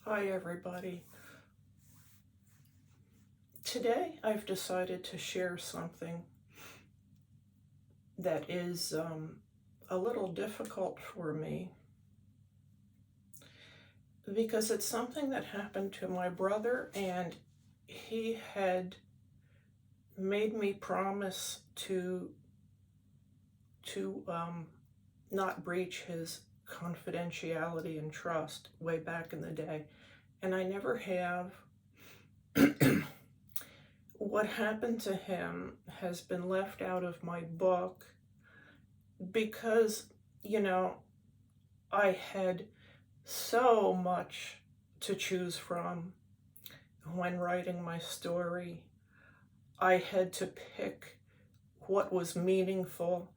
Hi everybody. Today I've decided to share something that is a little difficult for me because it's something that happened to my brother, and he had made me promise to not breach his confidentiality and trust way back in the day, and I never have. What happened to him has been left out of my book because, you know, I had so much to choose from when writing my story. I had to pick what was meaningful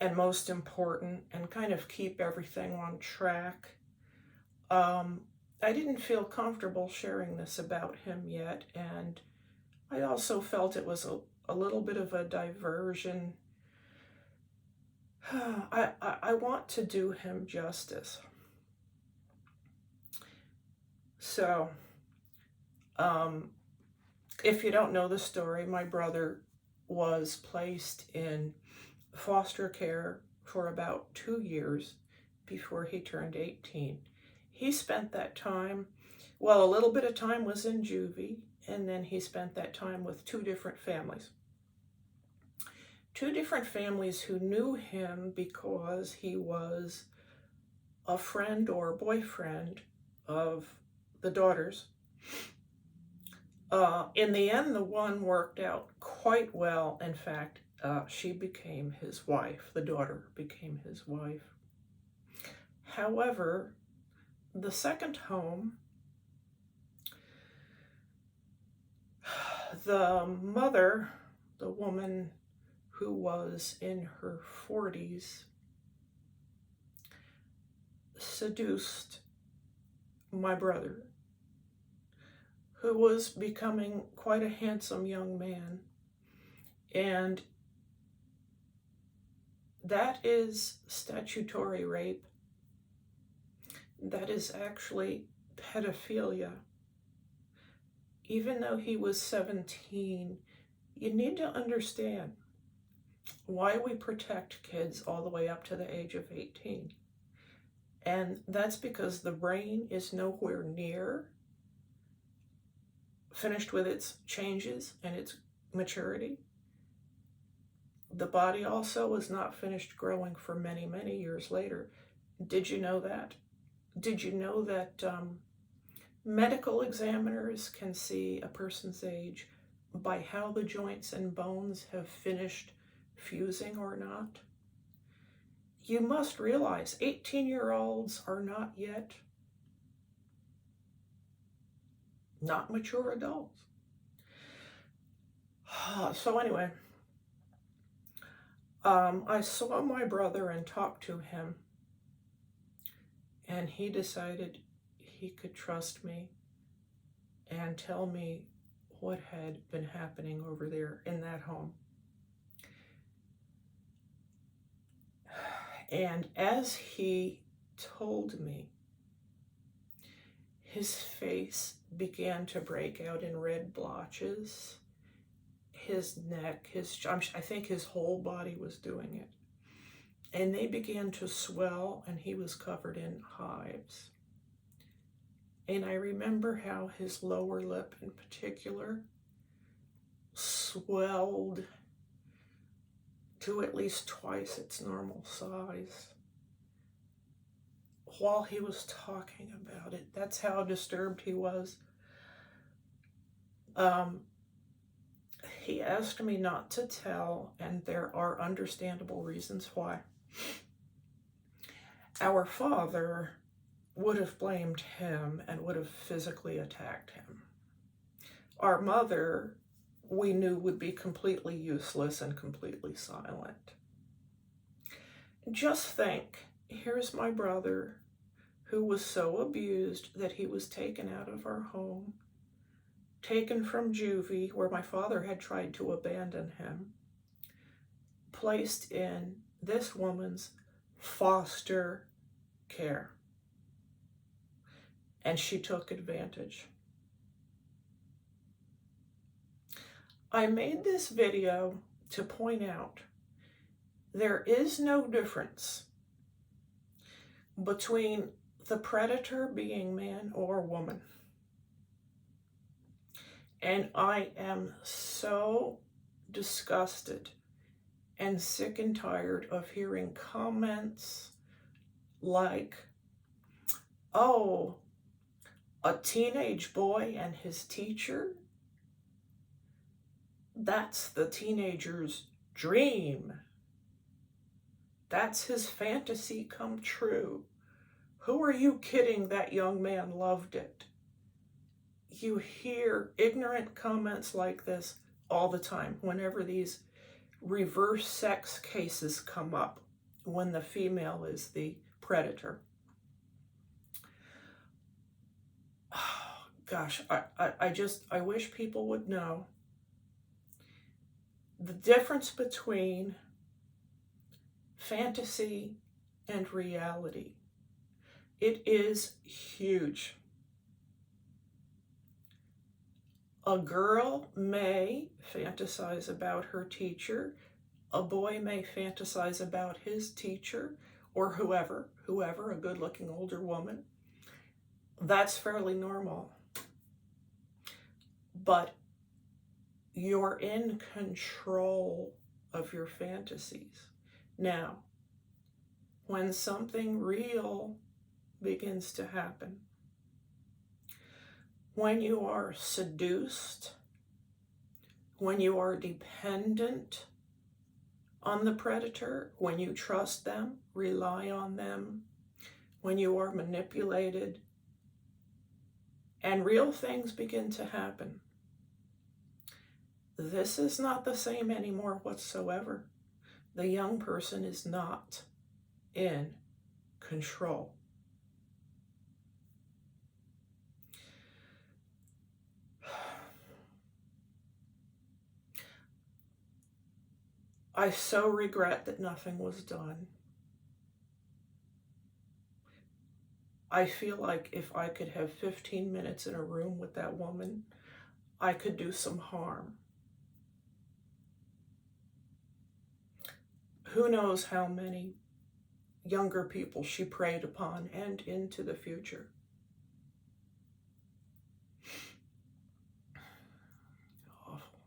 and most important and kind of keep everything on track. I didn't feel comfortable sharing this about him yet, and I also felt it was a little bit of a diversion. I want to do him justice. So, if you don't know the story, my brother was placed in foster care for about 2 years before he turned 18. He spent that time, well, a little bit of time was in juvie, and then he spent that time with two different families. Two different families who knew him because he was a friend or boyfriend of the daughters. In the end, the one worked out quite well. In fact, she became his wife. The daughter became his wife. However, the second home, the mother, the woman who was in her 40s, seduced my brother, who was becoming quite a handsome young man. And that is statutory rape. That is actually pedophilia. Even though he was 17, you need to understand why we protect kids all the way up to the age of 18. And that's because the brain is nowhere near finished with its changes and its maturity. The body also is not finished growing for many, many years later. Did you know that? Did you know that medical examiners can see a person's age by how the joints and bones have finished fusing or not? You must realize 18-year-olds are not yet not mature adults. So anyway, I saw my brother and talked to him, and he decided he could trust me and tell me what had been happening over there in that home. And as he told me, his face began to break out in red blotches. His neck, I think his whole body was doing it. And they began to swell, and he was covered in hives. And I remember how his lower lip in particular swelled to at least twice its normal size while he was talking about it. That's how disturbed he was. He asked me not to tell, and there are understandable reasons why. Our father would have blamed him and would have physically attacked him. Our mother, we knew, would be completely useless and completely silent. Just think, here's my brother who was so abused that he was taken out of our home, taken from juvie, where my father had tried to abandon him, placed in this woman's foster care. and she took advantage. I made this video to point out there is no difference between the predator being man or woman. And I am so disgusted and sick and tired of hearing comments like, oh, a teenage boy and his teacher? That's the teenager's dream. That's his fantasy come true. Who are you kidding? That young man loved it. You hear ignorant comments like this all the time whenever these reverse sex cases come up, when the female is the predator. Oh, gosh, I wish people would know the difference between fantasy and reality. It is huge. A girl may fantasize about her teacher. A boy may fantasize about his teacher, or whoever, a good-looking older woman. That's fairly normal. But you're in control of your fantasies. Now, when something real begins to happen, when you are seduced, when you are dependent on the predator, when you trust them, rely on them, when you are manipulated, and real things begin to happen, this is not the same anymore whatsoever. The young person is not in control. I so regret that nothing was done. I feel like if I could have 15 minutes in a room with that woman, I could do some harm. Who knows how many younger people she preyed upon and into the future. Awful.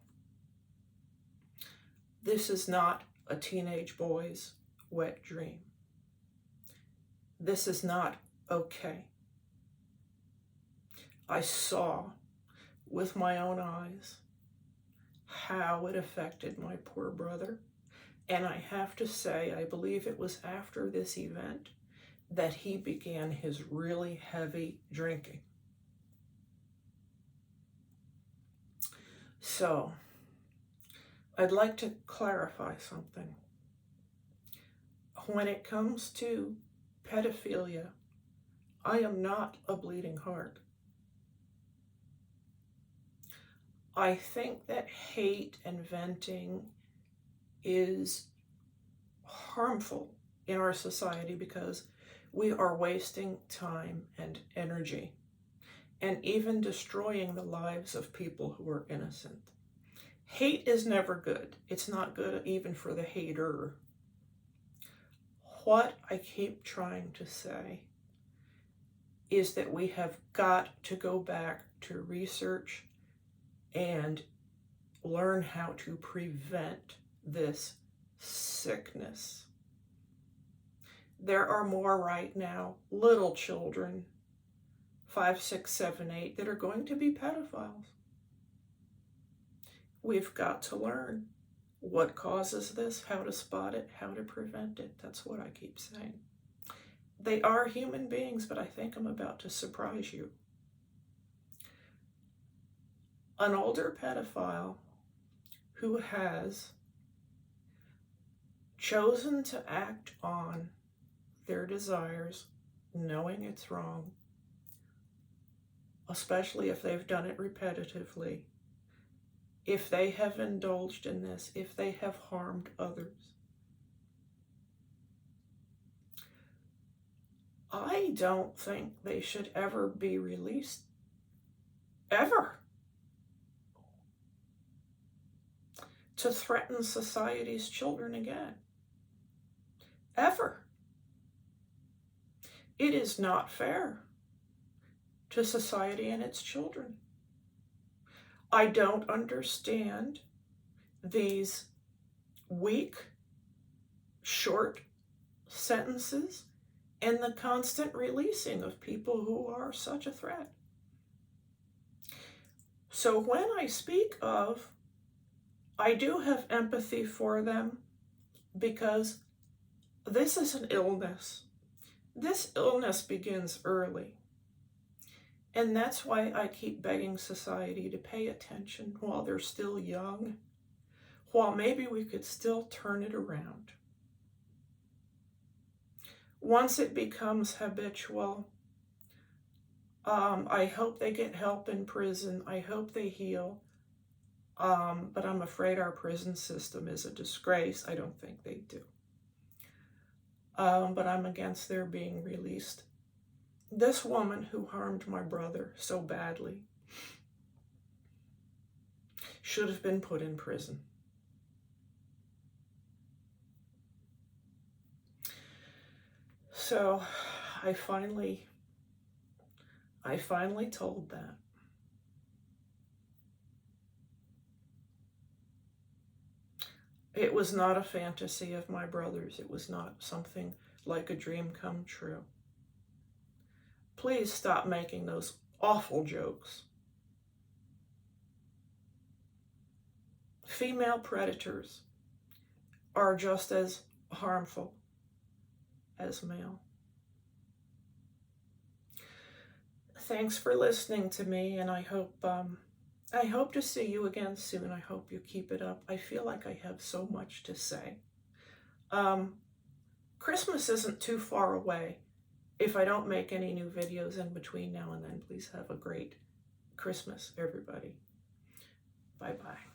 This is not a teenage boy's wet dream. This is not okay. I saw with my own eyes how it affected my poor brother. And I have to say, I believe it was after this event that he began his really heavy drinking. So, I'd like to clarify something. When it comes to pedophilia, I am not a bleeding heart. I think that hate and venting is harmful in our society because we are wasting time and energy and even destroying the lives of people who are innocent. Hate is never good. It's not good even for the hater. What I keep trying to say is that we have got to go back to research and learn how to prevent this sickness. There are more right now, little children, 5, 6, 7, 8, that are going to be pedophiles. We've got to learn what causes this, how to spot it, how to prevent it. That's what I keep saying. They are human beings, but I think I'm about to surprise you. An older pedophile who has chosen to act on their desires, knowing it's wrong, especially if they've done it repetitively, if they have indulged in this, if they have harmed others. I don't think they should ever be released. Ever. To threaten society's children again. Ever. It is not fair to society and its children. I don't understand these weak, short sentences and the constant releasing of people who are such a threat. So when I speak of, I do have empathy for them because this is an illness. This illness begins early. And that's why I keep begging society to pay attention while they're still young, while maybe we could still turn it around. Once it becomes habitual, I hope they get help in prison. I hope they heal. But I'm afraid our prison system is a disgrace. I don't think they do. But I'm against their being released. This woman who harmed my brother so badly should have been put in prison. So I finally told that. It was not a fantasy of my brother's. It was not something like a dream come true. Please stop making those awful jokes. Female predators are just as harmful as male. Thanks for listening to me, and I hope to see you again soon. I hope you keep it up. I feel like I have so much to say. Christmas isn't too far away. If I don't make any new videos in between now and then, please have a great Christmas, everybody. Bye-bye.